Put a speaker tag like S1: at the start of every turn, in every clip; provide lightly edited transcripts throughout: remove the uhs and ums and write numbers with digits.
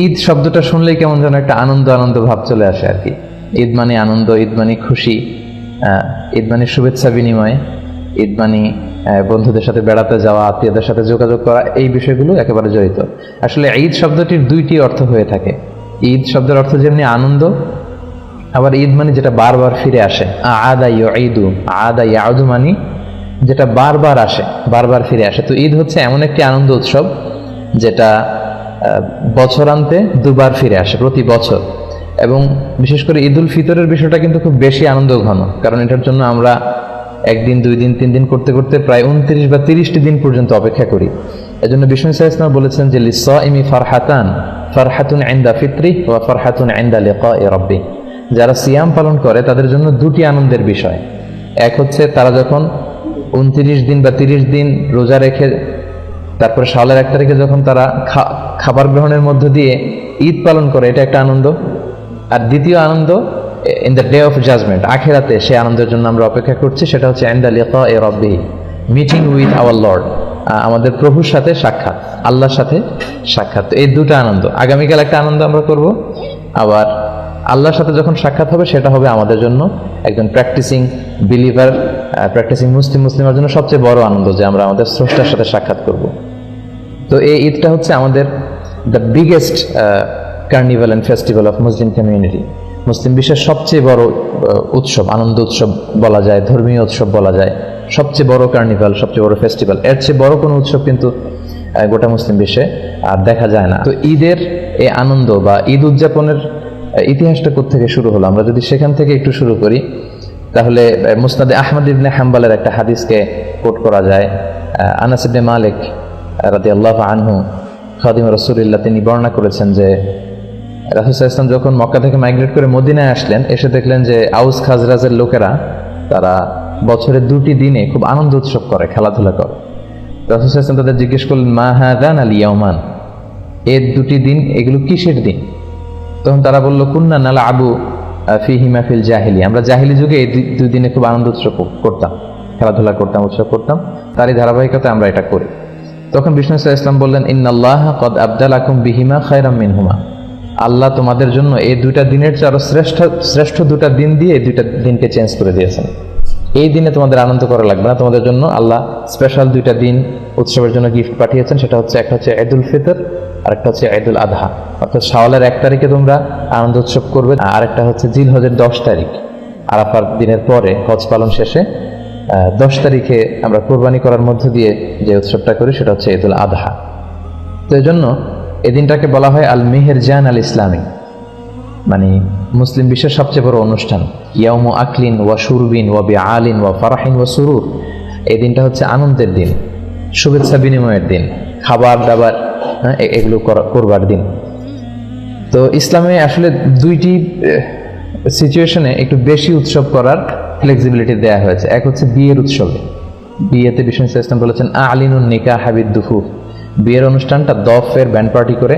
S1: ঈদ শব্দটা শুনলেই কেমন যেন একটা আনন্দ আনন্দ ভাব চলে আসে আর কি। ঈদ মানে আনন্দ, ঈদ মানে খুশি, ঈদ মানে শুভেচ্ছা বিনিময়, ঈদ মানে বন্ধুদের সাথে বেড়াতে যাওয়া, আত্মীয়দের সাথে যোগাযোগ করা, এই বিষয়গুলো একেবারে জড়িত। আসলে ঈদ শব্দটির দুইটি অর্থ হয়ে থাকে। ঈদ শব্দের অর্থ যেমনি আনন্দ, আবার ঈদ মানে যেটা বারবার ফিরে আসে। আদা ইয়াউদু, আদা ইয়াউদু মানে যেটা বারবার আসে, বারবার ফিরে আসে। তো ঈদ হচ্ছে এমন একটি আনন্দ উৎসব যেটা বছরান্তে দুবার ফিরে আসে প্রতি বছর। এবং বিশেষ করে ঈদ উল ফিতরের বিষয়টা কিন্তু খুব বেশি আনন্দ ঘন, কারণ এটার জন্য আমরা একদিন, 2 দিন, 3 দিন করতে করতে প্রায় 29 বা 30টি দিন পর্যন্ত অপেক্ষা করি। এজন্য বিষ্ণু সাল্লাল্লাহু আলাইহি ওয়াসাল্লাম বলেছেন যে লিসাইমি ফারহাতান, ফারহাতুন ইনদা ফিত্রি ওয়া ফারহাতুন ইনদা লিকাই রাব্বি। যারা সিয়াম পালন করে তাদের জন্য দুটি আনন্দের বিষয়। এক হচ্ছে তারা যখন 29 দিন বা 30 দিন রোজা রেখে তারপরে শাওয়ালের 1 তারিখে যখন তারা খাবার গ্রহণের মধ্য দিয়ে ঈদ পালন করে, এটা একটা আনন্দ। আর দ্বিতীয় আনন্দ in the day of judgement, আখিরাতে সে আনন্দের জন্য আমরা অপেক্ষা করছি, সেটা হচ্ছে ইনদা লিকাই রাব্বি, মিটিং উইথ আওয়ার লর্ড, আমাদের প্রভুর সাথে সাক্ষাৎ, আল্লাহর সাথে সাক্ষাৎ। এই দুটো আনন্দ। আগামীকাল একটা আনন্দ আমরা করব, আবার আল্লাহর সাথে যখন সাক্ষাৎ হবে সেটা হবে আমাদের জন্য, একজন প্র্যাকটিসিং বিলিভার, প্র্যাকটিসিং মুসলিমের জন্য সবচেয়ে বড় আনন্দ যে আমরা আমাদের স্রষ্টার সাথে সাক্ষাৎ করব। তো এই ঈদটা হচ্ছে আমাদের the biggest carnival and festival of Muslim community. মুসলিম বিশ্বের সবচেয়ে বড় উৎসব, আনন্দ উৎসব বলা যায়, ধর্মীয় উৎসব বলা যায়, সবচেয়ে বড় কার্নিভাল, সবচেয়ে বড় ফেস্টিভ্যাল। এর চেয়ে বড় কোনো উৎসব কিন্তু গোটা মুসলিম বিশ্বে আর দেখা যায় না। তো ঈদের এই আনন্দ বা ঈদ উদযাপনের ইতিহাসটা কোত্থেকে শুরু হলো, আমরা যদি সেখান থেকে একটু শুরু করি তাহলে মুসনাদে আহমদ ইবনে হাম্বলের একটা হাদিসকে কোট করা যায়। আনাস ইবনে মালিক রাদিয়াল্লাহু আনহু খাদিম রাসূলুল্লাহ, তিনি বর্ণনা করেছেন যে রাসূল সাল্লাল্লাহু আলাইহি ওয়াসাল্লাম যখন মক্কা থেকে মাইগ্রেট করে মদিনায় আসলেন, এসে দেখলেন যে আউস খাজরাজের লোকেরা তারা বছরের 2টি দিনে খুব আনন্দ উৎসব করে, খেলাধুলা করে। রাসূল সাল্লাল্লাহু আলাইহি ওয়াসাল্লাম তাদের জিজ্ঞেস করলেন, মা হাদান আল ইয়াওমান, এই 2টি দিন এগুলো কিসের দিন? তখন তারা বলল, কুন্না নালআবু ফীহিমা ফিল জাহিলি, আমরা জাহিলি যুগে এই 2 দিনে খুব আনন্দ উৎসব করতাম, খেলাধুলা করতাম, উৎসব করতাম, তারই ধারাবাহিকতায় আমরা এটা করি। তখন বিষ্ণু সাল্লাল্লাহু আলাইহি ওয়াসাল্লাম বললেন, ইন্নাল্লাহা কদ আবদালাকুম বিহিমা খায়রাম মিনহুমা, আল্লাহ তোমাদের জন্য এই 2টা দিনের চেয়ে আরো শ্রেষ্ঠ 2টা দিন দিয়ে এই 2টা দিনকে চেঞ্জ করে দিয়েছেন। এই দিনে তোমাদের আনন্দ করা লাগবে না, তোমাদের জন্য আল্লাহ স্পেশাল 2টা দিন উৎসবের জন্য গিফট পাঠিয়েছেন। সেটা হচ্ছে, একটা হচ্ছে ঈদ উল ফিতর, আর একটা হচ্ছে ঈদ উল আদহা, অর্থাৎ শাওয়ালের 1 তারিখে তোমরা আনন্দ উৎসব করবে, আর একটা হচ্ছে জিলহজের 10 তারিখ, আরাফার দিনের পরে হজ পালন শেষে 10 তারিখে আমরা কোরবানি করার মধ্য দিয়ে যে উৎসবটা করি সেটা হচ্ছে ঈদ উল আদহা। তো এই জন্য এই দিনটাকে বলা হয় আল মেহেরজান আল ইসলামী, মানে মুসলিম বিশ্বের সবচেয়ে বড় অনুষ্ঠান। ইয়াউমু আকলিন ওয়া শুরবিন ওয়া বিআলিন ওয়া ফারাহিন ওয়া সুরুর, এই দিনটা হচ্ছে আনন্দের দিন, শুভেচ্ছা বিনিময়ের দিন, খাবার দাবার এগুলো করবার দিন। তো ইসলামে আসলে 2টি সিচুয়েশনে একটু বেশি উৎসব করার ফ্লেক্সিবিলিটি দেয়া হয়েছে। এক হচ্ছে বিয়ের উৎসবে, বিয়েতে বিষ্ণু সাল্লাল্লাহু আলাইহি ওয়াসাল্লাম বলেছেন আলিনুন নিকাহ বিদ দুফুফ, বিয়ের অনুষ্ঠানটা দফের ব্যান্ড পার্টি করে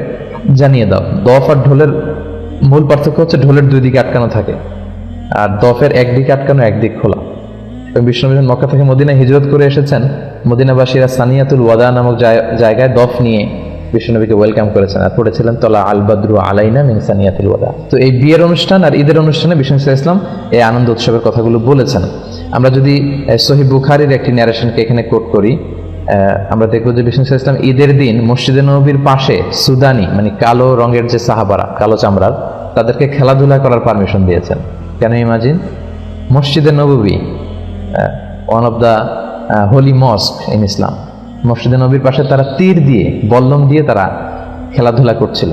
S1: জানিয়ে দাও। দফ আর ঢোলের মূল পার্থক্য হচ্ছে ঢোলের 2 দিকে আটকানো থাকে, আর দফের 1 দিকে আটকানো, 1 দিক খোলা। বিষ্ণু মক্কা থেকে মদিনায় হিজরত করে এসেছেন, মদিনাবাসীরা সানিয়াতুল ওয়াদা নামক জায়গায় দফ নিয়ে বিশ্বনবীকে ওয়েলকাম করেছেন আর পড়েছিলেন তলা আল বাদরু আলাইনা মিন সানিয়াতুল ওয়াদা। তো এই বিয়ের অনুষ্ঠান আর ঈদের অনুষ্ঠানে বিষ্ণু সাল্লাল্লাহু আলাইহি ওয়াসাল্লাম এই আনন্দ উৎসবের কথাগুলো বলেছেন। আমরা যদি সহিহ বুখারীর একটি ন্যারেশনকে এখানে কোট করি, আমরা দেখবো যে বিষ্ণু সাল্লাল্লাহু আলাইহি ওয়াসাল্লাম ঈদের দিন মসজিদে নববীর পাশে সুদানি, মানে কালো রঙের যে সাহাবারা, কালো চামড়ার, তাদেরকে খেলাধুলা করার পারমিশন দিয়েছেন। কেন? ইমাজিন, মসজিদে নববী, one of the holy mosque in Islam, মসজিদে নবীর পাশে তারা তীর দিয়ে, বল্লম দিয়ে তারা খেলাধুলা করছিল।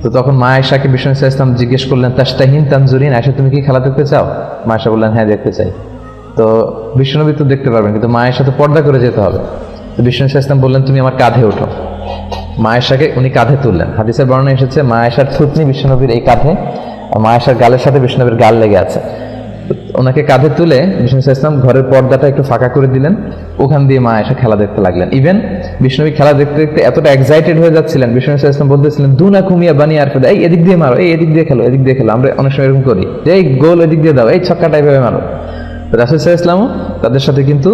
S1: তো তখন মা আয়েশাকে বিষ্ণু সাল্লাল্লাহু আলাইহি ওয়াসাল্লাম জিজ্ঞেস করলেন, তাশতাহিন তানজুরিন, আয়েশা তুমি কি খেলা দেখতে চাও? মা আয়েশা বললেন, হ্যাঁ দেখতে চাই। তো বিশ্বনবী তো দেখতে পারবেন, কিন্তু মা আয়েশা তো পর্দা করে যেতে হবে। তো বিষ্ণু সাল্লাল্লাহু আলাইহি ওয়াসাল্লাম বললেন, তুমি আমার কাঁধে ওঠো। মা আয়েশাকে উনি কাঁধে তুললেন। হাদিসের বর্ণনা এসেছে মা আয়েশার থুতনি বিশ্বনবীর এই কাঁধে, মা আয়েশার গালের সাথে বিশ্বনবীর গাল লেগে আছে। ওনাকে কাঁধে তুলে বিষ্ণু সাল্লাল্লাহু আলাইহি ওয়াসাল্লাম ঘরের পর্দাটা একটু ফাঁকা করে দিলেন, ওখান দিয়ে মা আয়েশা খেলা দেখতে লাগলেন। ইভেন বিষ্ণুনবী খেলা দেখতে দেখতে এতটা এক্সাইটেড হয়ে যাচ্ছিলেন, বিষ্ণু সাল্লাল্লাহু আলাইহি ওয়াসাল্লাম বলতেছিলেন, দুনা কুমিয়া বানি আরফাদা, এই এদিক দিয়ে মারো, এই এদিক দিয়ে খেলো, এদিক দিয়ে খেলো। আমরা অনেক সময় এরকম করি যে এই গোল এদিক দিয়ে দাও, এই ছক্কা টাইপের মারো। রাসূল সাল্লাল্লাহু আলাইহি ওয়াসাল্লামও তাদের সাথে কিন্তু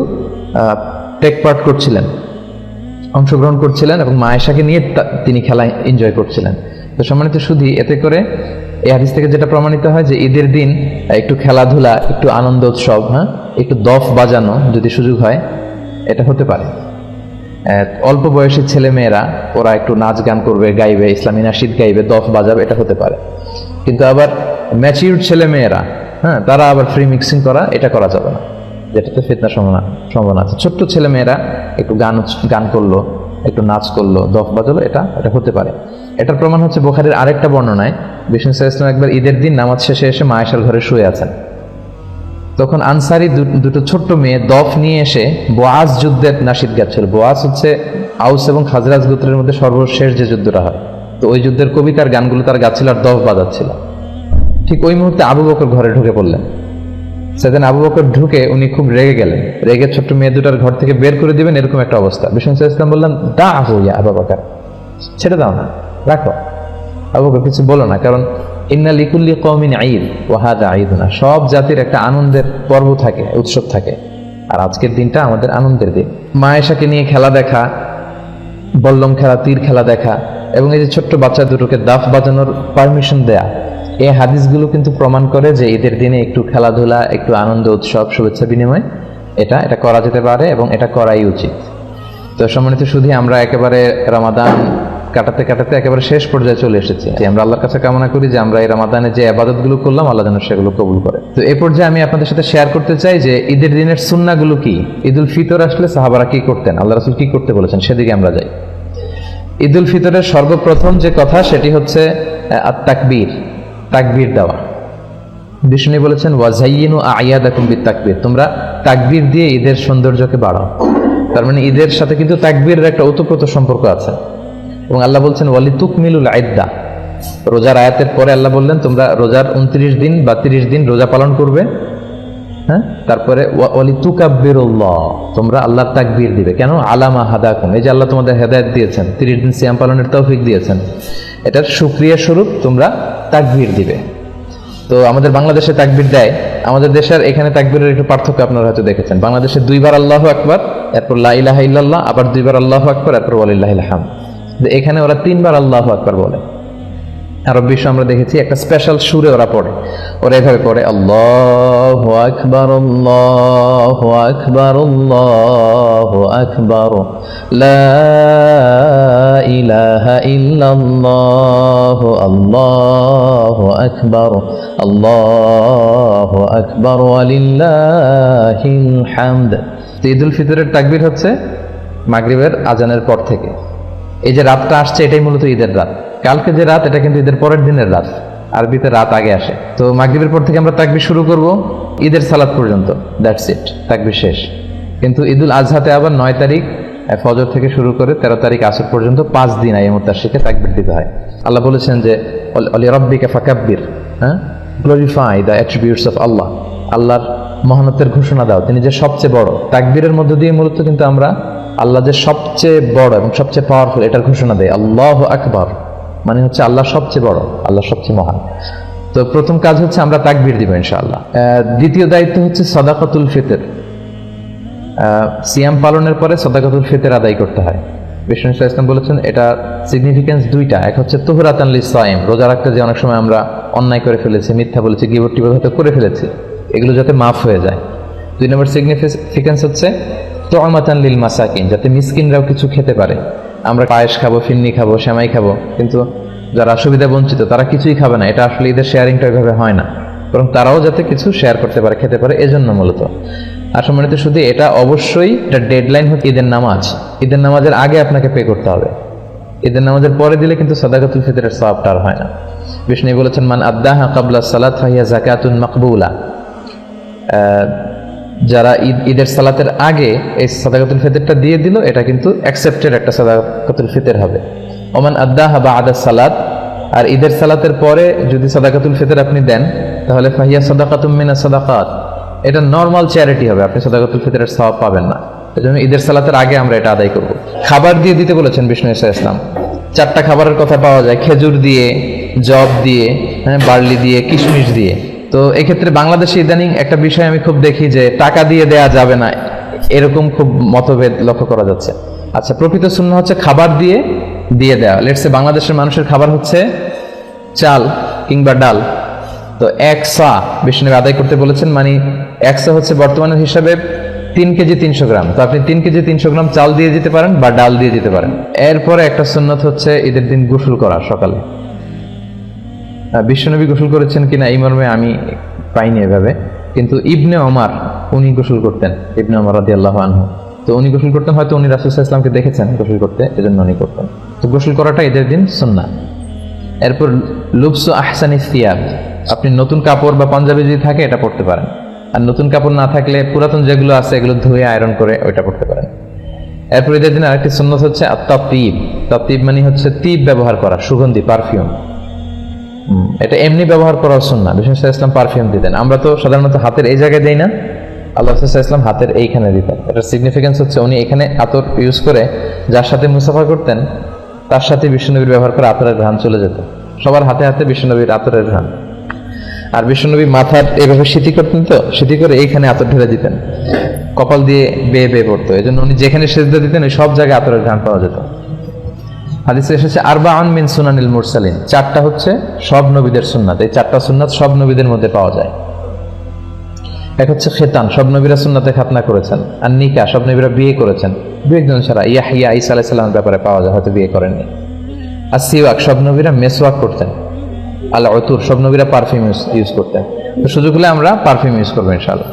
S1: টেক পার্ট করছিলেন, অংশগ্রহণ করছিলেন, এবং মা আয়েশাকে নিয়ে তিনি খেলায় এনজয় করছিলেন। তো সম্মানিত শুধু এতে করে এই হাদিস থেকে যেটা প্রমাণিত হয় যে ঈদের দিন একটু খেলাধুলা, একটু আনন্দ উৎসব, হ্যাঁ, একটু দফ বাজানো যদি সুযোগ হয়, এটা হতে পারে। অল্প বয়সী ছেলে মেয়েরা ওরা একটু নাচ গান করবে, গাইবে, ইসলামী নাশিদ গাইবে, দফ বাজাবে, এটা হতে পারে। কিন্তু আবার ম্যাচিউরড ছেলে মেয়েরা, হ্যাঁ, তারা আবার ফ্রি মিক্সিং করা, এটা করা যাবে না, যেটাতে ফিতনার সম্ভাবনা আছে। ছোট্ট ছেলে মেয়েরা একটু গান করলো, একটু নাচ করলো, দফ বাজালো, এটা হতে পারে। এটার প্রমাণ হচ্ছে বুখারীর আরেকটা বর্ণনায় বিষ্ণু সাল্লাল্লাহু আলাইহি ওয়াসাল্লাম একবার ঈদের দিন নামাজ শেষে এসে মা আয়েশার ঘরে শুয়ে আছেন। তখন আনসারি দুটো ছোট্ট মেয়ে দফ নিয়ে এসে বোয়াজ যুদ্ধের নাশিদ গাচ্ছিল। বোয়াজ হচ্ছে আউস এবং খাজরাজ গোত্রের মধ্যে সর্বশেষ যে যুদ্ধটা হয়, তো ওই যুদ্ধের কবিতার গানগুলো তার গাচ্ছিল আর দফ বাজাচ্ছিল। ঠিক ওই মুহূর্তে আবু বকর ঘরে ঢুকে পড়লেন। সেদিন আবু বকর ঢুকে উনি খুব রেগে গেলেন, রেগে ছোট্ট মেয়ে দুটার ঘর থেকে বের করে দিবেন এরকম একটা অবস্থা। বিষ্ণু সাল্লাল্লাহু আলাইহি ওয়াসাল্লাম বললেন, দা হইয়া আবু বকর, ছেড়ে দাও না, রাখো। আবু বকর কিছু বলো না, কারণ ইন্না লিকুল্লি কওমিন ঈদ ওয়া হাযা ঈদুনা, সব জাতির একটা আনন্দের পর্ব থাকে, উৎসব থাকে, আর আজকের দিনটা আমাদের আনন্দের দিন। মা আয়েশাকে নিয়ে খেলা দেখা, বল্লম খেলা, তীর খেলা দেখা, এবং এই যে ছোট্ট বাচ্চা দুটোকে দাফ বাজানোর পারমিশন দেয়া, এই হাদিসগুলো কিন্তু প্রমাণ করে যে ঈদের দিনে একটু খেলাধুলা, একটু আনন্দ উৎসব, শুভেচ্ছা বিনিময়, এটা করা যেতে পারে এবং এটা করাই উচিত। তো সম্মানিত শুধু আমরা একেবারে রমাদান কাটাতে কাটাতে একেবারে শেষ পর্যায়ে চলে এসেছি। আমরা আল্লাহর কাছে কামনা করি যে আমরা এই রমাদানে যে ইবাদতগুলো করলাম আল্লাহ যেন সেগুলো কবুল করে। তো এই পর্যায়ে আমি আপনাদের সাথে শেয়ার করতে চাই যে ঈদের দিনের সুন্নাহগুলো কি। ঈদুল ফিতর আসলে সাহাবারা কি করতেন, আল্লাহ রাসূল কি করতে বলেছেন, সেদিকে আমরা যাই। ঈদুল ফিতরের সর্বপ্রথম যে কথা সেটি হচ্ছে আত-তাকবীর, তাকবীর দেওয়া। বিষ্ণু বলেছেন ওয়াজাইয়িনু আ'য়াদাকুম বিত-তাকবীর, তোমরা তাকবীর দিয়ে ঈদের সৌন্দর্যকে বাড়াও। তার মানে ঈদের সাথে কিন্তু তাকবীরের একটা ওতপ্রোত সম্পর্ক আছে। এবং আল্লাহ বলছেন ওয়ালিতুকমিলুল ইদ্দা, রোজার আয়াতের পরে আল্লাহ বললেন তোমরা রোজার 29 দিন বা 30 দিন রোজা পালন করবে, হ্যাঁ, তারপরে ওয়ালিতুকাব্বিরুল্লাহ, তোমরা আল্লাহর তাকবীর দিবে। কেন? আলামা হাদাকুম, এই যে আল্লাহ তোমাদের হেদায়েত দিয়েছেন, 30 দিন সিয়াম পালনের তৌফিক দিয়েছেন, এটার শুকরিয়া স্বরূপ তোমরা তাকবীর দিবে। তো আমাদের বাংলাদেশে তাকবীর দেয়, আমাদের দেশের এখানে তাকবীরের একটু পার্থক্য আপনারা হয়তো দেখেছেন। বাংলাদেশে 2 বার আল্লাহু আকবার, এরপর লা ইলাহা ইল্লাল্লাহ, আবার 2 বার আল্লাহু আকবার, এরপর ওয়ালিল্লাহিল হামদ। এখানে ওরা 3 বার আল্লাহু আকবার বলে। আরব বিশ্ব আমরা দেখেছি একটা স্পেশাল সুরে ওরা পড়ে, ওরা এভাবে পড়ে আল্লাহু আকবার আল্লাহু আকবার আল্লাহু আকবার লা ইলাহা ইল্লাল্লাহ আল্লাহু আকবার ওয়ালিল্লাহিল হামদ। ঈদুল ফিতরের তাকবীর হচ্ছে মাগরিবের আজানের পর থেকে। এই যে রাতটা আসছে এটাই মূলত ঈদের রাত। কালকে যে রাত এটা কিন্তু ঈদের পরের দিনের রাত, আরবিতে রাত আগে আসে। তো মাগরিবের পর থেকে আমরা তাকবীর শুরু করব ঈদের সালাত পর্যন্ত, দ্যাটস ইট, তাকবীর শেষ। কিন্তু ঈদুল আজহাতে আবার 9 তারিখ ফজর থেকে শুরু করে 13 তারিখ আসর পর্যন্ত 5 দিন আইয়ামুত তাশরিকে তাকবীর দিতে হয়। আল্লাহ বলেছেন যে আলি রাব্বিকা ফাকাব্বির, হ্যাঁ, গ্লোরিফাই দ্য অ্যাট্রিবিউটস অফ আল্লাহ, আল্লাহর মহানত্বের ঘোষণা দাও, তিনি যে সবচেয়ে বড়। তাকবীরের মধ্য দিয়ে মূলত কিন্তু আমরা আল্লাহ যে সবচেয়ে বড় এবং সবচেয়ে পাওয়ারফুল এটার ঘোষণা দেয়। আল্লাহু আকবার মানে হচ্ছে আল্লাহ সবচেয়ে বড়, আল্লাহ সবচেয়ে মহান। তো প্রথম কাজ হচ্ছে আমরা তাকবীর দিব ইনশাআল্লাহ। দ্বিতীয় দায়িত্ব হচ্ছে সাদাকাতুল ফিতর। সিয়াম পালনের পরে সাদাকাতুল ফিতর আদায় করতে হয়। বিষ্ণু সাল্লাল্লাহু আলাইহি ওয়াসাল্লাম বলেছেন এটা সিগনিফিকেন্স 2টা। এক হচ্ছে তুহরাতান লিস-সাইম, রোজা রাখতে যে অনেক সময় আমরা অন্যায় করে ফেলেছি, মিথ্যা বলেছি, গীবত টিবত হয়তো করে ফেলেছি, এগুলো যাতে মাফ হয়ে যায়। 2 নম্বর সিগনিফিকেন্স হচ্ছে তু'মাতান লিল মাসাকিন, যাতে মিসকিনরাও কিছু খেতে পারে। আমরা পায়েস খাবো, ফিন্নি খাবো, সেমাই খাবো, কিন্তু যারা সুবিধা বঞ্চিত তারা কিছুই খাবে না। এটা আসলে ঈদের শেয়ারিংটা এভাবে হয় না, বরং তারাও যাতে কিছু শেয়ার করতে পারে, খেতে পারে, এজন্য মূলত। আর সম্মানিত শুধু এটা অবশ্যই এটা ডেডলাইন হচ্ছে ঈদের নামাজ। ঈদের নামাজের আগে আপনাকে পে করতে হবে। ঈদের নামাজের পরে দিলে কিন্তু সাদাকাতুল ফিতরের সওয়াবটা আর হয় না। বিষ্ণু বলেছেন মান আদ্দাহা ক্বাবলা সালাত ফাহিয়া যাকাতুন মাকবুলা, যারা ঈদের সালাতের আগে এই সাদাকাতুল ফিতরটা দিয়ে দিল এটা কিন্তু অ্যাকসেপ্টেড একটা সাদাকাতুল ফিতর হবে। ওমান আদ্দাহা বা'দা সালাত, আর ঈদের সালাতের পরে যদি সাদাকাতুল ফিতর আপনি দেন তাহলে ফাহিয়া সাদাকাতুম মিনাস সাদাকাত, এটা নরমাল চ্যারিটি হবে, আপনি সাদাকাতুল ফিতরের সওয়াব পাবেন না। এজন্য ঈদের সালাতের আগে আমরা এটা আদায় করব। খাবার দিয়ে দিতে বলেছেন বিষ্ণু ইসলাম। 4টা খাবারের কথা পাওয়া যায়, খেজুর দিয়ে, জব দিয়ে, বার্লি দিয়ে, কিশমিশ দিয়ে। তো এক্ষেত্রে বাংলাদেশে ইদানিং একটা বিষয় আমি খুব দেখি যে টাকা দিয়ে দেয়া যাবে না, এরকম খুব মতভেদ লক্ষ্য করা যাচ্ছে। আচ্ছা, প্রকৃত সুন্নাহ হচ্ছে খাবার দিয়ে দেওয়া। লেটস সে বাংলাদেশের মানুষের খাবার হচ্ছে চাল কিংবা ডাল, তো 1 সা বিষ্ণু আদায় করতে বলেছেন, মানে 1 সা হচ্ছে বর্তমানের হিসাবে 3 কেজি 300 গ্রাম। তো আপনি 3 কেজি 300 গ্রাম চাল দিয়ে দিতে পারেন বা ডাল দিয়ে দিতে পারেন। এরপরে একটা সুন্নত হচ্ছে ঈদের দিন গোসল করা সকালে। বিশ্বনবী গোসল করেছেন কিনা এই মর্মে আমি পাইনি এভাবে, কিন্তু ইবনে ওমর উনি গোসল করতেন, ইবনে ওমর রাদিয়াল্লাহু আনহু। তো উনি গোসল করতেন, হয়তো উনি রাসূল সাল্লাল্লাহু আলাইহি ওয়াসাল্লামকে দেখেছেন গোসল করতে, এজন্য উনি করতেন। তো গোসল করাটা ঈদের দিন সুন্নাহ। এরপর লুবসু আহসানি সিয়াব, আপনি নতুন কাপড় বা পাঞ্জাবি যদি থাকে এটা পরতে পারেন, আর নতুন কাপড় না থাকলে পুরাতন যেগুলো আছে এগুলো ধুয়ে আয়রন করে ওইটা পরতে পারেন। এরপর ঈদের দিন আরেকটি সুন্নাত হচ্ছে আত-তাতিব। তাতিব মানে হচ্ছে তিব ব্যবহার করা, সুগন্ধি, পারফিউম। এটা এমনি ব্যবহার করার সুন্নাহ। বিষ্ণু সাল্লাল্লাহু আলাইহি ওয়াসাল্লাম পারফিউম দিতেন, আমরা তো সাধারণত হাতের এই জায়গায় দেই না, আল্লাহ রাসূল সাল্লাল্লাহু আলাইহি ওয়াসাল্লাম হাতের এইখানে দিতেন। এটার সিগনিফিকেন্স হচ্ছে উনি এখানে আতর ইউজ করে যার সাথে মুসাফা করতেন তার সাথে বিশ্বনবীর ব্যবহার করে আতরের ঘ্রাণ চলে যেত। সবার হাতে হাতে বিশ্বনবীর আতরের ঘ্রাণ। আর বিশ্বনবী মাথার এইভাবে সিঁথি করতেন, তো সিঁথি করে এইখানে আতর ঢেলে দিতেন, কপাল দিয়ে বেয়ে বেয়ে পড়তো। এই জন্য উনি যেখানে সেজদা দিতেন ওই সব জায়গায় আতরের ঘ্রাণ পাওয়া যেত। হাদিসে এসেছে আরবাউন মিন সুনানিল মুরসালিন, 4টা হচ্ছে সব নবীদের সুন্নাত। এই 4টা সুন্নাত সব নবীদের মধ্যে পাওয়া যায়। এক হচ্ছে খেতান, সব নবীরা সুন্নাতে খাতনা করেছেন। আর নিকাহ, সব নবীরা বিয়ে করেছেন, 2-1 ছাড়া। ইয়াহইয়া ঈসা আলাইহিস সালামের ব্যাপারে পাওয়া যায়, হয়তো বিয়ে করেননি। আর সিওয়াক, সব নবীরা মেসওয়াক করতেন। আল উতুর, সব নবীরা পারফিউম ইউজ করতেন। তো সুযোগ হলে আমরা পারফিউম ইউজ করবো ইনশাআল্লাহ।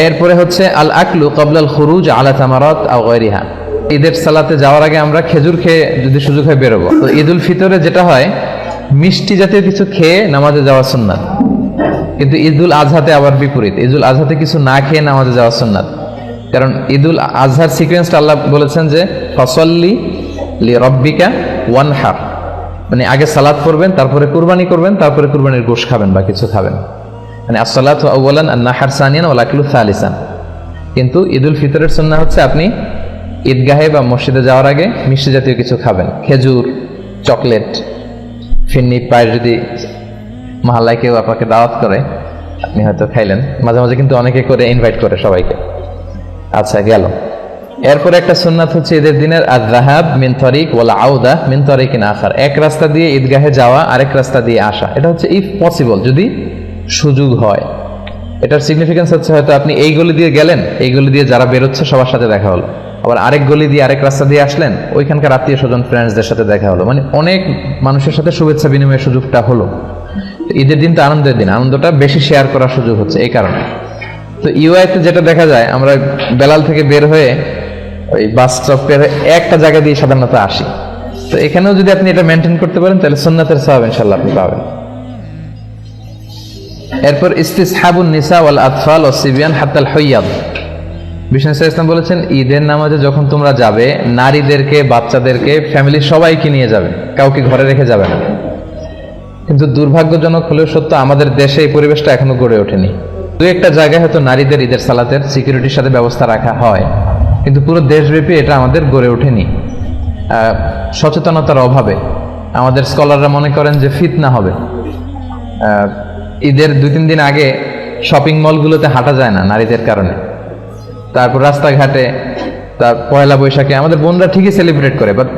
S1: এরপরে হচ্ছে আল আকলু ক্বাবলাল খুরুজ আলা তামারাত আও গায়রিহা, ঈদের সালাতে যাওয়ার আগে আমরা খেজুর খেয়ে যদি সুযোগ হয় বেরোবো। তো ঈদুল ফিতরে যেটা হয় মিষ্টি জাতীয় কিছু খেয়ে নামাজে যাওয়া সুন্নাত, কিন্তু ঈদুল আজহাতে আবার বিপরীত, ঈদুল আজহাতে কিছু না খেয়ে নামাজে যাওয়া সুন্নাত। কারণ ঈদুল আজহার সিকোয়েন্সটা আল্লাহ বলেছেন যে ফসল্লি লিরাব্বিকা ওয়ানহার, মানে আগে সালাত পড়বেন, তারপরে কুরবানি করবেন, তারপরে কুরবানির গোশত খাবেন বা কিছু খাবেন, মানে আসসালাতু আউওয়ালান আন নাহার সানিয়ান ওয়াল আকলু সালিসান। কিন্তু ঈদুল ফিতরের সুন্নাহ হচ্ছে আপনি ঈদগাহে বা মসজিদে যাওয়ার আগে মিষ্টি জাতীয় কিছু খাবেন, খেজুর, চকলেট, ফিন্নি, পায়ের যদি মহল্লায় কেউ আপনাকে দাওয়াত করে আপনি হয়তো খাইলেন, মাঝে মাঝে কিন্তু অনেকে করে ইনভাইট করে সবাইকে। আচ্ছা গেল। এরপরে একটা সুন্নাত হচ্ছে ঈদের দিনের আয-যাহাব মিন তারিক ওয়াল আউদা মিন তারিকিন আখার, এক রাস্তা দিয়ে ঈদগাহে যাওয়া, আরেক রাস্তা দিয়ে আসা। এটা হচ্ছে ইফ পসিবল, যদি সুযোগ হয়। এটার সিগনিফিকেন্স হচ্ছে হয়তো আপনি এই গলি দিয়ে গেলেন, এই গলি দিয়ে যারা বেরোচ্ছে সবার সাথে দেখা হলো, আবার আরেক গলি দিয়ে আরেক রাস্তা দিয়ে আসলেন, ওইখানকার আত্মীয় স্বজন ফ্রেন্ডসদের সাথে দেখা হলো, মানে অনেক মানুষের সাথে শুভেচ্ছা বিনিময়ের সুযোগটা হলো। ঈদের দিন তো আনন্দের দিন, আনন্দটা বেশি শেয়ার করার সুযোগ হচ্ছে এই কারণে। তো ইউআইতে যেটা দেখা যায়, আমরা বেলাল থেকে বের হয়ে ওই বাস স্টপের একটা জায়গা দিয়ে সাধারণত আসি। তো এখানেও যদি আপনি এটা মেনটেন করতে পারেন তাহলে সুন্নাতের সওয়াব ইনশাআল্লাহ আপনি পাবেন। এরপর ইস্তিসহাবুন নিসা ওয়াল আতফাল ওয়াস সিবিয়ান হাত্তাল হুইয়াদ, বিষ্ণু সাল্লাল্লাহু আলাইহি ওয়াসাল্লাম বলেছেন ঈদের নামাজে যখন তোমরা যাবে নারীদেরকে, বাচ্চাদেরকে, ফ্যামিলির সবাইকে নিয়ে যাবে, কাউকে ঘরে রেখে যাবে না। কিন্তু দুর্ভাগ্যজনক হলেও সত্য, আমাদের দেশে এই পরিবেশটা এখনো গড়ে ওঠেনি। দুই একটা জায়গায় হয়তো নারীদের ঈদের সালাতের সিকিউরিটির সাথে ব্যবস্থা রাখা হয়, কিন্তু পুরো দেশব্যাপী এটা আমাদের গড়ে ওঠেনি সচেতনতার অভাবে। আমাদের স্কলাররা মনে করেন যে ফিতনা হবে। ঈদের 2-3 দিন আগে শপিং মলগুলোতে হাঁটা যায় না নারীদের কারণে, তারপর রাস্তাঘাটে, তার পয়লা বৈশাখে আমাদের বোনরা ঠিকই সেলিব্রেট করে, বাট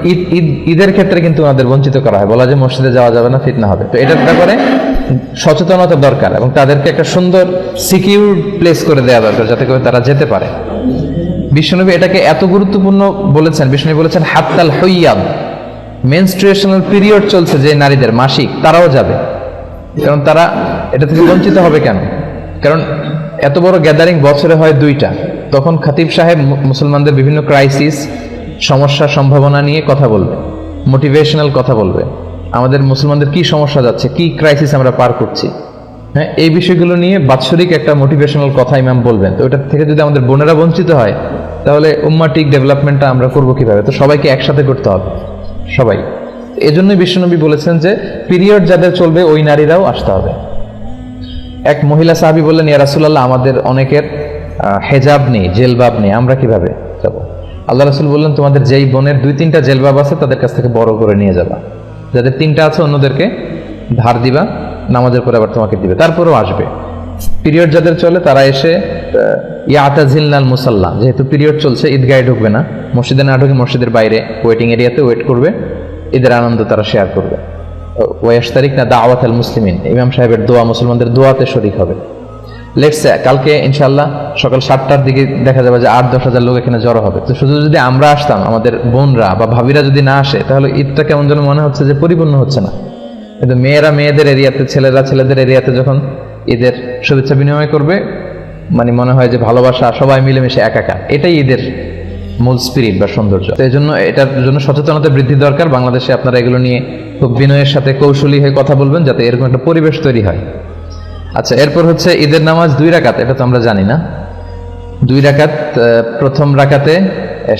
S1: ঈদের ক্ষেত্রে কিন্তু আমাদের বঞ্চিত করা হয়, বলা যায় মসজিদে যাওয়া যাবে না, ফিতনা হবে। তো এটার ব্যাপারে সচেতনতা দরকার এবং তাদেরকে একটা সুন্দর সিকিউর প্লেস করে দেওয়া দরকার যাতে করে তারা যেতে পারে। বিশ্বনবী এটাকে এত গুরুত্বপূর্ণ বলেছেন, বিশ্বনবী বলেছেন হাত্তাল হুইয়াদ, মেনস্ট্রুয়েশনাল পিরিয়ড চলছে যে নারীদের, মাসিক, তারাও যাবে। কারণ তারা এটা থেকে বঞ্চিত হবে কেন? কারণ এত বড় গ্যাদারিং বছরে হয় 2টা, তখন খতিব সাহেব মুসলমানদের বিভিন্ন ক্রাইসিস, সমস্যা, সম্ভাবনা নিয়ে কথা বলবে, মোটিভেশনাল কথা বলবে, আমাদের মুসলমানদের কি সমস্যা যাচ্ছে, কি ক্রাইসিস আমরা পার করছি, হ্যাঁ, এই বিষয়গুলো নিয়ে বাৎসরিক একটা মোটিভেশনাল কথা ইমাম বলবেন। তো ওটা থেকে যদি আমাদের বোনেরা বঞ্চিত হয় তাহলে উম্মাটিক ডেভেলপমেন্টটা আমরা করবো কিভাবে? তো সবাইকে একসাথে করতে হবে, সবাই। এজন্যই বিশ্বনবী বলেছেন যে পিরিয়ড যাদের চলবে ওই নারীরাও আসতে হবে। এক মহিলা সাহাবী বললেন, ইয়া রাসূলুল্লাহ, আমাদের অনেকের হেজাব নেই, জেলবাব নেই, আমরা কিভাবে যাব? আল্লাহ রাসূল বললেন, তোমাদের যেই বোনের 2-3টা জেলবাব আছে তাদের কাছ থেকে বড় করে নিয়ে যাবা, যাদের 3টা আছে অন্যদেরকে ধার দিবা, নামাজের পরে আবার তোমাকে দিবে, তারপরেও আসবে। পিরিয়ড যাদের চলে তারা এসে ইয়াতাজিলনাল মুসাল্লা, যেহেতু পিরিয়ড চলছে ঈদগাহে ঢুকবে না, মসজিদে না ঢুকে মসজিদের বাইরে ওয়েটিং এরিয়াতে ওয়েট করবে, ঈদের আনন্দ তারা শেয়ার করবে। ওয়াশতারিকনা দাওয়াতাল মুসলিমিন, ইমাম সাহেবের দোয়া, মুসলমানদের দোয়াতে শরীক হবে। লেটস সে কালকে ইনশাআল্লাহ সকাল 7টার দিকে দেখা যাবে যে 8-10 হাজার লোক এখানে জড়ো হবে। তো শুধু যদি আমরা আসতাম, আমাদের বোনরা বা ভাবিরা যদি না আসে, তাহলে ঈদটা কেমন যেন মনে হচ্ছে যে পরিপূর্ণ হচ্ছে না। কিন্তু মেয়েরা মেয়েদের এরিয়াতে, ছেলেরা ছেলেদের এরিয়াতে যখন ঈদের শুভেচ্ছা বিনিময় করবে, মানে মনে হয় যে ভালোবাসা, সবাই মিলেমিশে একাকার। এটাই ঈদের মূল স্পিরিট বা সৌন্দর্য। তো এই জন্য এটার জন্য সচেতনতা বৃদ্ধি দরকার। বাংলাদেশে আপনারা এগুলো নিয়ে খুব বিনয়ের সাথে কৌশলী হয়ে কথা বলবেন, যাতে এরকম একটা পরিবেশ তৈরি হয়। আচ্ছা, এরপর হচ্ছে ঈদের নামাজ 2 রাকাত। এটা তো আমরা জানি না। 2 রাকাত, প্রথম রাকাতে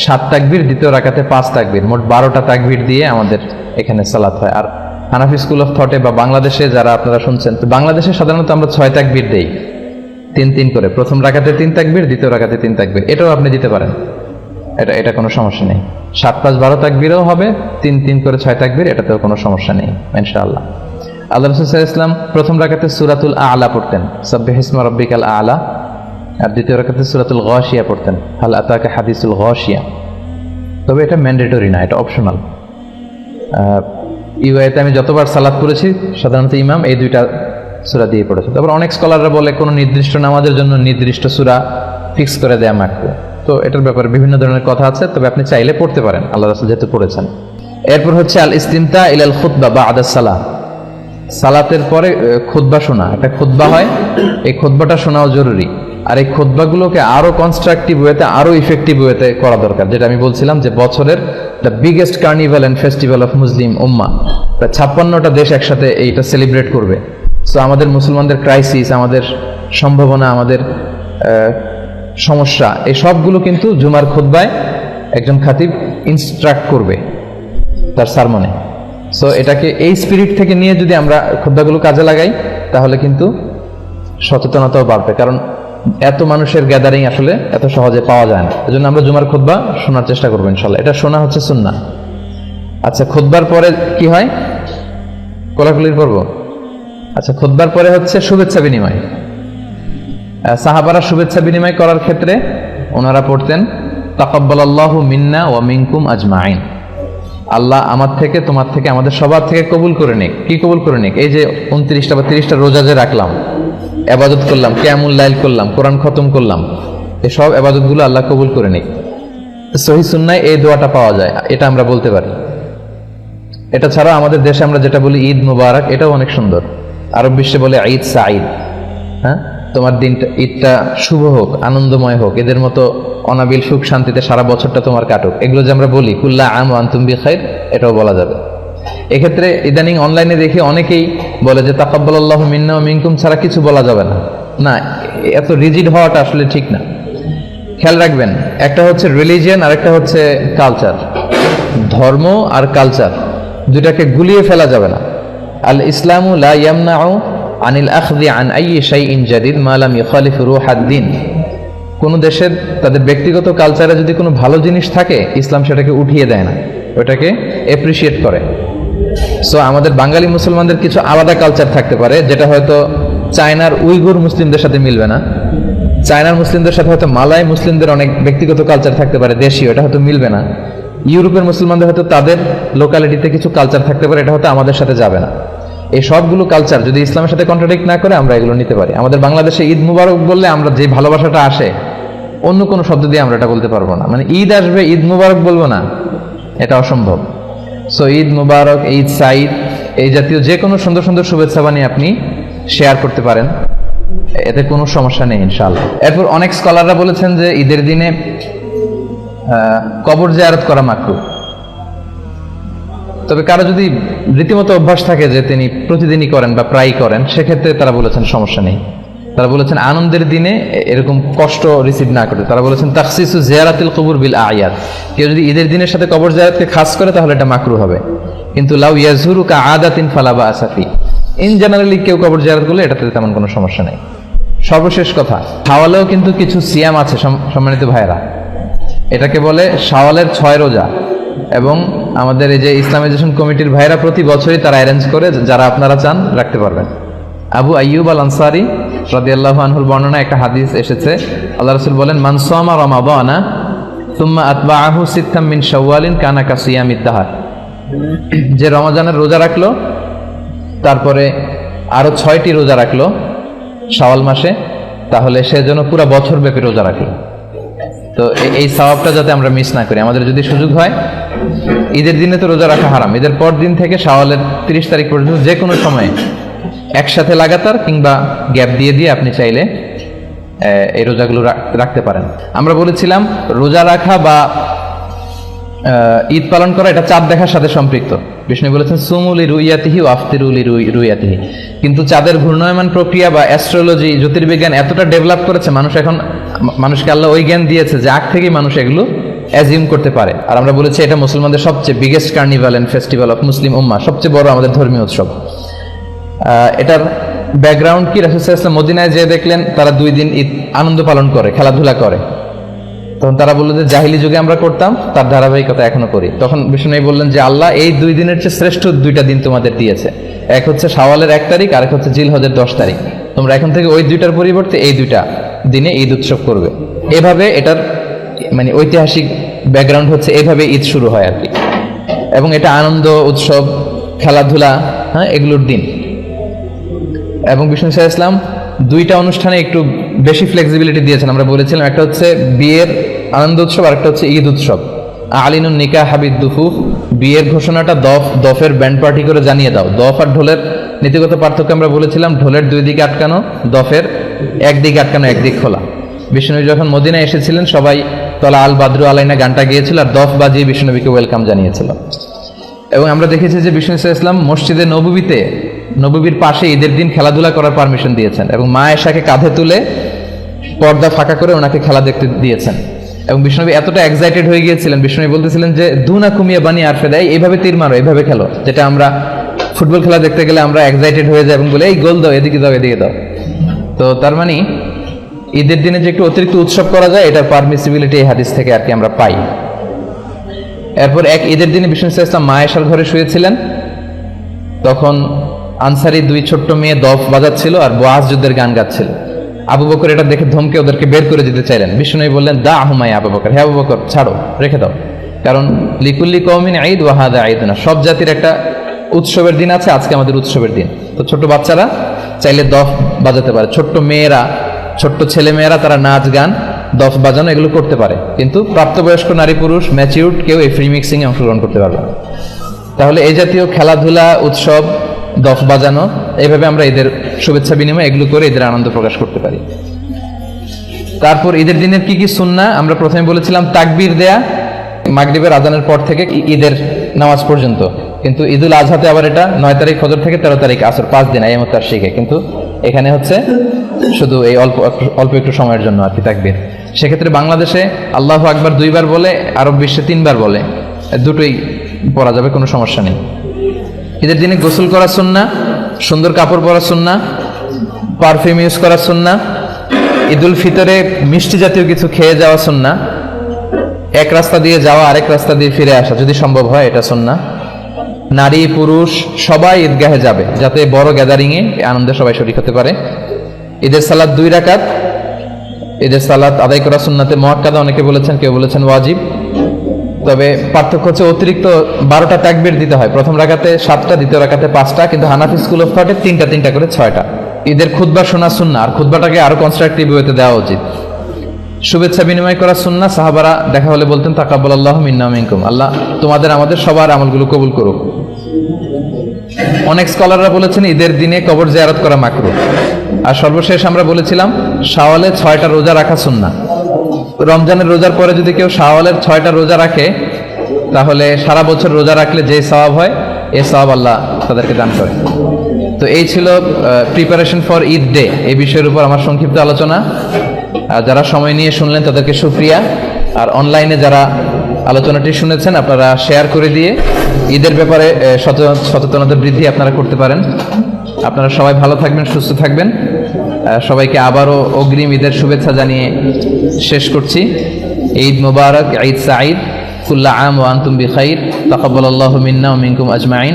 S1: 7 তাকবীর, দ্বিতীয় রাকাতে 5 তাকবীর, মোট 12টা তাকবীর দিয়ে আমাদের এখানে সালাত হয়। আর হানাফি স্কুল অফ থটে বা বাংলাদেশে যারা আপনারা শুনছেন, তো বাংলাদেশে সাধারণত আমরা 6 তাকবীর দেই, 3-3 করে। প্রথম রাকাতে 3 তাকবীর, দ্বিতীয় রাকাতে 3 তাকবীর। এটাও আপনি দিতে পারেন, এটা কোনো সমস্যা নেই। 7-5-12 তাকবীরও হবে, 3-3 করে 6 তাকবীর, এটাতেও কোনো সমস্যা নেই ইনশাআল্লাহ। আল্লাহ রাসূল সাল্লাল্লাহু আলাইহি ওয়াসাল্লাম প্রথম রাকাতে সূরাতুল আ'লা পড়তেন, সাব্বিহিসমা রাব্বিকাল আ'লা, আর দ্বিতীয় রাকাতে সূরাতুল গাশিয়া পড়তেন, হাল আতাকা হাদিসুল গাশিয়া। তবে এটা ম্যান্ডেটরি না, এটা অপশনাল। ইউআইতে আমি যতবার সালাত পড়েছি, সাধারণত ইমাম এই 2টা সূরা দিয়ে পড়েছে। তারপর অনেক স্কলাররা বলে কোনো নির্দিষ্ট নামাজের জন্য নির্দিষ্ট সূরা ফিক্স করে দেয়া মাকরুহ। তো এটার ব্যাপারে বিভিন্ন ধরনের কথা আছে, তবে আপনি চাইলে পড়তে পারেন, আল্লাহ রাসূল যেহেতু পড়েছেন। এরপর হচ্ছে আল ইস্তিমতা ইলাল খুতবা বা'দা সালাহ, সালাতের পরে খুতবা শোনা। একটা খুতবা হয়, এই খুতবাটা শোনাও জরুরি। আর এই খুতবাগুলোকে আরো কনস্ট্রাকটিভ ওয়েতে, আরো ইফেক্টিভ ওয়েতে করা দরকার। যেটা আমি বলছিলাম যে বছরের the biggest carnival and festival of Muslim উম্মাহ, প্রায় 56টা দেশ একসাথে এইটা সেলিব্রেট করবে। সো আমাদের মুসলমানদের ক্রাইসিস, আমাদের সম্ভাবনা, আমাদের সমস্যা, এই সবগুলো কিন্তু জুমার খুতবায় একজন খাতিব ইনস্ট্রাক্ট করবে তার সারমনে। সো এটাকে এই স্পিরিট থেকে নিয়ে যদি আমরা খুতবাগুলো কাজে লাগাই, তাহলে কিন্তু সচেতনতাও বাড়বে। কারণ এত মানুষের গ্যাদারিং আসলে এত সহজে পাওয়া যায় না। এজন্য আমরা জুমার খুতবা শোনার চেষ্টা করবো ইনশাল্লাহ। এটা শোনা হচ্ছে সুন্নাহ। আচ্ছা, খুতবার পরে কি হয়? কোলাকুলির পর্ব। আচ্ছা, খুতবার পরে হচ্ছে শুভেচ্ছা বিনিময়। সাহাবারা শুভেচ্ছা বিনিময় করার ক্ষেত্রে ওনারা পড়তেন তাকাব্বালাল্লাহু মিন্না ওয়া মিনকুম আজমাইন, আল্লাহ আমার থেকে, তোমার থেকে, আমাদের সবার থেকে কবুল করে নিক। কি কবুল করে নিক? এই যে 29টা বা 30টা রোজা যে রাখলাম, ইবাদত করলাম, কিয়ামুল লাইল করলাম, কোরআন খতম করলাম, এই সব ইবাদতগুলো আল্লাহ কবুল করে নিক। সহিহ সুন্নায় এই দোয়াটা পাওয়া যায়, এটা আমরা বলতে পারি। এটা ছাড়া আমাদের দেশে আমরা যেটা বলি ঈদ মুবারক, এটাও অনেক সুন্দর। আরব বিশ্বে বলে ঈদ সাঈদ। হ্যাঁ, তোমার দিনটা, ঈদটা শুভ হোক, আনন্দময় হোক, এদের মতো অনাবিল সুখ শান্তিতে সারা বছরটা তোমার কাটুক। এগুলো যে আমরা বলি কুল্লা আম ওয়া আনতুম বিখাইর, এটাও বলা যাবে। এক্ষেত্রে ইদানিং অনলাইনে দেখি অনেকেই বলে যে তাকাব্বালাল্লাহু মিন্না ওয়া মিনকুম ছাড়া কিছু বলা যাবে না। না, এত রিজিড হওয়াটা আসলে ঠিক না। খেয়াল রাখবেন, একটা হচ্ছে রিলিজিয়ান আর একটা হচ্ছে কালচার। ধর্ম আর কালচার দুটাকে গুলিয়ে ফেলা যাবে না। আল ইসলামু লা ইয়ামনাউ আনিল আখযি আন আইয়ি শাইইন জাদিদ মা লাম ইখালিফ রূহাদ-দ্বীন। কোন দেশের তাদের ব্যক্তিগত কালচারে যদি কোনো ভালো জিনিস থাকে, ইসলাম সেটাকে উঠিয়ে দেয় না, ওটাকে অ্যাপ্রিসিয়েট করে। সো আমাদের বাঙালি মুসলমানদের কিছু আলাদা কালচার থাকতে পারে, যেটা হয়তো চায়নার উইগুর মুসলিমদের সাথে মিলবে না। চায়নার মুসলিমদের সাথে হয়তো মালয় মুসলিমদের অনেক ব্যক্তিগত কালচার থাকতে পারে, দেশীয়, এটা হয়তো মিলবে না। ইউরোপের মুসলমানদের হয়তো তাদের লোকালিটিতে কিছু কালচার থাকতে পারে, এটা হয়তো আমাদের সাথে যাবে না। এই সবগুলো কালচার যদি ইসলামের সাথে কন্ট্রাডিক্ট না করে, আমরা এগুলো নিতে পারি। আমাদের বাংলাদেশে ঈদ মুবারক বললে আমরা যে ভালোবাসাটা আসে, অন্য কোনো শব্দ দিয়ে আমরা এটা বলতে পারবো না। মানে ঈদ আসবে, ঈদ মুবারক বলবো না, এটা অসম্ভব। সো ঈদ মুবারক, ঈদ সাঈদ, এই জাতীয় যে কোনো সুন্দর সুন্দর শুভেচ্ছা বানিয়ে আপনি শেয়ার করতে পারেন, এতে কোনো সমস্যা নেই ইনশাআল্লাহ। এরপর অনেক স্কলাররা বলেছেন যে ঈদের দিনে কবর জিয়ারত করা মাকরুহ। তবে কারো যদি রীতিমতো অভ্যাস থাকে যে তিনি প্রতিদিনই করেন বা প্রায়ই করেন, সেক্ষেত্রে তারা বলেছেন সমস্যা নেই। তারা বলেছেন আনন্দের দিনে এরকম কষ্ট রিসিভ না করতে। তারা বলেছেন তাখসিসু জিয়ারাতিল কুবুর বিল আয়াত, কেউ যদি ঈদের দিনের সাথে কবর জিয়ারতকে খাস করে তাহলে এটা মাকরুহ হবে। কিন্তু লাউ ইয়াজুরু কা আদাতিন ফালা বা'সা ফি, ইন জেনারেলি কেউ কবর জিয়ারত করলে এটাতে তেমন কোনো সমস্যা নেই। সর্বশেষ কথা, শাওয়ালেও কিন্তু কিছু সিয়াম আছে সম্মানিত ভাইরা, এটাকে বলে শাওয়ালের 6 রোজা। এবং আমাদের এই যে ইসলামাইজেশন কমিটির ভাইরা প্রতি বছরই তারা অ্যারেঞ্জ করে, যারা আপনারা চান রাখতে পারবেন। আবু আইয়ুব আল আনসারী রাদিয়াল্লাহু আনহুর বর্ণনা একটা হাদিস এসেছে, আল্লাহ রাসূল বলেন মান সামা রমাদানা সুম্মা আতবাআহু সিত্তাম মিন শাওয়ালিন কানা কাসিয়ামিদ দাহর। যে রমজানের রোজা রাখলো তারপরে আরো 6টি রোজা রাখলো শাওয়াল মাসে, তাহলে সে যেন পুরো বছর ব্যাপী রোজা রাখলো। তো এই সওয়াবটা যাতে আমরা মিস না করি, আমাদের যদি সুযোগ হয়, ঈদের দিনে তো রোজা রাখা হারাম, ঈদের পর দিন থেকে শাওয়ালের 30 তারিখ পর্যন্ত যে কোনো সময়ে একসাথে লাগাতার কিংবা গ্যাপ দিয়ে দিয়ে আপনি চাইলে এই রোজাগুলো রাখতে পারেন। আমরা বলেছিলাম রোজা রাখা বা ঈদ পালন করা এটা চাঁদ দেখার সাথে সম্পৃক্ত। বিষ্ণু বলেছেন সুমুলি রুইয়াতিহি ও আফতিরুলি রুইয়াতিহি। কিন্তু চাঁদের ঘূর্ণয়মান প্রক্রিয়া বা অ্যাস্ট্রোলজি, জ্যোতির্বিজ্ঞান এতটা ডেভেলপ করেছে, মানুষকে আল্লাহ ওই জ্ঞান দিয়েছে যে আগ থেকেই মানুষ এগুলো অ্যাজিউম করতে পারে। আর আমরা বলেছি এটা মুসলমানদের সবচেয়ে biggest carnival and festival of Muslim উম্মাহ, সবচেয়ে বড় আমাদের ধর্মীয় উৎসব। এটার ব্যাকগ্রাউন্ড কি? রাসূল সাল্লাল্লাহু আলাইহি ওয়াসাল্লাম মদিনায় যে দেখলেন তারা 2 দিন ঈদ আনন্দ পালন করে, খেলাধুলা করে। তখন তারা বললো যে জাহিলি যুগে আমরা করতাম, তার ধারাবাহিকতা এখনো করি। তখন বিষ্ণু বললেন যে আল্লাহ এই 2 দিনের চেয়ে শ্রেষ্ঠ 2টা দিন তোমাদের দিয়েছে, এক হচ্ছে শাওয়ালের 1 তারিখ, আর এক হচ্ছে জিলহজের 10 তারিখ। তোমরা এখন থেকে ওই 2টার পরিবর্তে এই 2টা দিনে ঈদ উৎসব করবে। এভাবে এটার মানে ঐতিহাসিক ব্যাকগ্রাউন্ড হচ্ছে এভাবে ঈদ শুরু হয় আর কি। এবং এটা আনন্দ, উৎসব, খেলাধুলা, এগুলোর দিন। এবং বিষ্ণু সাল্লাল্লাহু আলাইহি ওয়াসাল্লাম 2টা অনুষ্ঠানে একটু বেশি ফ্লেক্সিবিলিটি দিয়েছেন। আমরা বলেছিলাম একটা হচ্ছে বিয়ের আনন্দ উৎসব, আর একটা হচ্ছে ঈদ উৎসব। আলিনুন নিকাহ হাবিদ দুফুফ, বিয়ের ঘোষণাটা দফের ব্যান্ড পার্টি করে জানিয়ে দাও। দফ আর ঢোলের নীতিগত পার্থক্য আমরা বলেছিলাম, ঢোলের 2 দিকে আটকানো, দফের একদিকে আটকানো, একদিক খোলা। বিষ্ণু যখন মদিনায় এসেছিলেন সবাই তলা আল বাদরু আলাইনা গানটা গিয়েছিল আর দফ বাজিয়ে বিষ্ণুবীকে ওয়েলকাম জানিয়েছিল। এবং আমরা দেখেছি যে বিষ্ণু সাল্লাল্লাহু আলাইহি ওয়াসাল্লাম মসজিদে নববীর পাশে ঈদের দিন খেলাধুলা করার পারমিশন দিয়েছেন, এবং মা আয়েশাকে কাঁধে তুলে পর্দা ফাঁকা করে ওনাকে খেলা দেখতে দিয়েছেন। এবং বিষ্ণুবী এতটা এক্সাইটেড হয়ে গিয়েছিলেন, বিষ্ণুবী বলতেছিলেন যে দুনা কুমিয়া বানি আরফে দেয়, এইভাবে তীর মারো, এইভাবে খেলো, যেটা আমরা ফুটবল খেলা দেখতে গেলে আমরা এক্সাইটেড হয়ে যাই এবং বলে এই গোল দাও, এদিকে দাও, এদিকে দাও। তো তার মানে ঈদের দিনে যে একটু অতিরিক্ত উৎসব করা যায়, এটার পারমিসিবিলিটি এই হাদিস থেকে আর কি আমরা পাই। এরপর এক ঈদের দিনে বিষ্ণু সাল্লাল্লাহু আলাইহি ওয়াসাল্লাম মা আয়েশার ঘরে শুয়েছিলেন, তখন আনসারি 2 ছোট্ট মেয়ে দফ বাজাচ্ছিল আর বুআজ যুদ্ধের গান গাচ্ছিল। আবু বকর এটা দেখে ধমকে ওদেরকে বের করে দিতে চাইলেন। বিষ্ণু বললেন দা হুমাই আবু বকর, হে আবু বকর ছাড়ো, রেখে দাও, কারণ লিকুল্লি কওমিন ঈদ ওয়া হাদা ঈদুনা, সব জাতির একটা উৎসবের দিন আছে, আজকে আমাদের উৎসবের দিন। তো ছোট বাচ্চারা চাইলে দফ বাজাতে পারে, ছোট্ট ছেলে মেয়েরা তারা নাচ গান, দফ বাজানো এগুলো করতে পারে, কিন্তু প্রাপ্তবয়স্ক নারী পুরুষ ম্যাচিউরড কেউ এই ফ্রি মিক্সিং এ অংশগ্রহণ করতে পারবে না। তাহলে এই জাতীয় খেলাধুলা, উৎসব, দফ বাজানো, এইভাবে আমরা ঈদের শুভেচ্ছা বিনিময় এগুলো করে ঈদের আনন্দ প্রকাশ করতে পারি। তারপর ঈদের দিনের কি কি সুন্নাহ? আমরা প্রথমে বলেছিলাম তাকবীর দেয়া মাগরিবের আজানের পর থেকে ঈদের নামাজ পর্যন্ত, কিন্তু ঈদুল আজহাতে আবার এটা 9 তারিখ ফজর থেকে 13 তারিখ আসর, 5 দিন আইয়ামুত তাশরিকে, কিন্তু এখানে হচ্ছে শুধু এই অল্প একটু সময়ের জন্য আর কি তাকবীর। সেক্ষেত্রে বাংলাদেশে আল্লাহু আকবার 2 বার বলে, আরব বিশ্বে 3 বার বলে, দুটোই পড়া যাবে, কোনো সমস্যা নেই। ঈদের দিনে গোসল করা সুন্নাহ, সুন্দর কাপড় পরা সুন্নাহ, পারফিউম ইউজ করা সুন্নাহ, ঈদুল ফিতরে মিষ্টি জাতীয় কিছু খেয়ে যাওয়া সুন্নাহ, এক রাস্তা দিয়ে যাওয়া আরেক রাস্তা দিয়ে ফিরে আসা যদি সম্ভব হয়, এটা সুন্নাহ। নারী পুরুষ সবাই ঈদগাহে যাবে, যাতে বড় গ্যাদারিং এ আনন্দে সবাই শরীক হতে পারে। ঈদের সালাত 2 রাকাত, ঈদের সালাত আদায় করা সুন্নাতে মুআক্কাদা, অনেকে বলেছেন, কেউ বলেছেন ওয়াজিব। তবে পার্থক্য হচ্ছে অতিরিক্ত 12টা তাকবীর দিতে হয়, প্রথম রাকাতে 7টা, দ্বিতীয় রাকাতে 5টা, কিন্তু হানাফি স্কুল অফ থটে 3টা করে 6টা। ঈদের খুতবা শোনা সুন্নাহ, আর খুতবাটাকে আরো কনস্ট্রাকটিভ ওয়েতে দেওয়া উচিত। শুভেচ্ছা বিনিময় করা সুন্নাহ, সাহাবারা দেখা হলে বলতেন তাকাব্বালাল্লাহু মিন্না ওয়া মিনকুম, আল্লাহ তোমাদের আমাদের সবার আমলগুলো কবুল করুক। অনেক স্কলাররা বলেছেন ঈদের দিনে কবর জিয়ারত করা মাকরুহ। আর সর্বশেষ আমরা বলেছিলাম শাওয়ালে 6টা রোজা রাখা সুন্নাহ। রমজানের রোজার পরে যদি কেউ শাওয়ালের 6টা রোজা রাখে, তাহলে সারা বছর রোজা রাখলে যে সওয়াব হয়, এই সওয়াব আল্লাহ তাদেরকে দান করে। তো এই ছিল প্রিপারেশন ফর ঈদ ডে, এই বিষয়ের উপর আমার সংক্ষিপ্ত আলোচনা। যারা সময় নিয়ে শুনলেন তাদেরকে শুকরিয়া, আর অনলাইনে যারা আলোচনাটি শুনেছেন আপনারা শেয়ার করে দিয়ে ঈদের ব্যাপারে সচেতনতা বৃদ্ধি আপনারা করতে পারেন। আপনারা সবাই ভালো থাকবেন, সুস্থ থাকবেন। সবাইকে আবারও অগ্রিম ঈদের শুভেচ্ছা জানিয়ে শেষ করছি। ঈদ মুবারক, ঈদ সাঈদ, কুল্লা আম ওয়া আনতুম বিখাইর, তাকাব্বালাল্লাহু মিন্না ওয়া মিনকুম আজমাইন।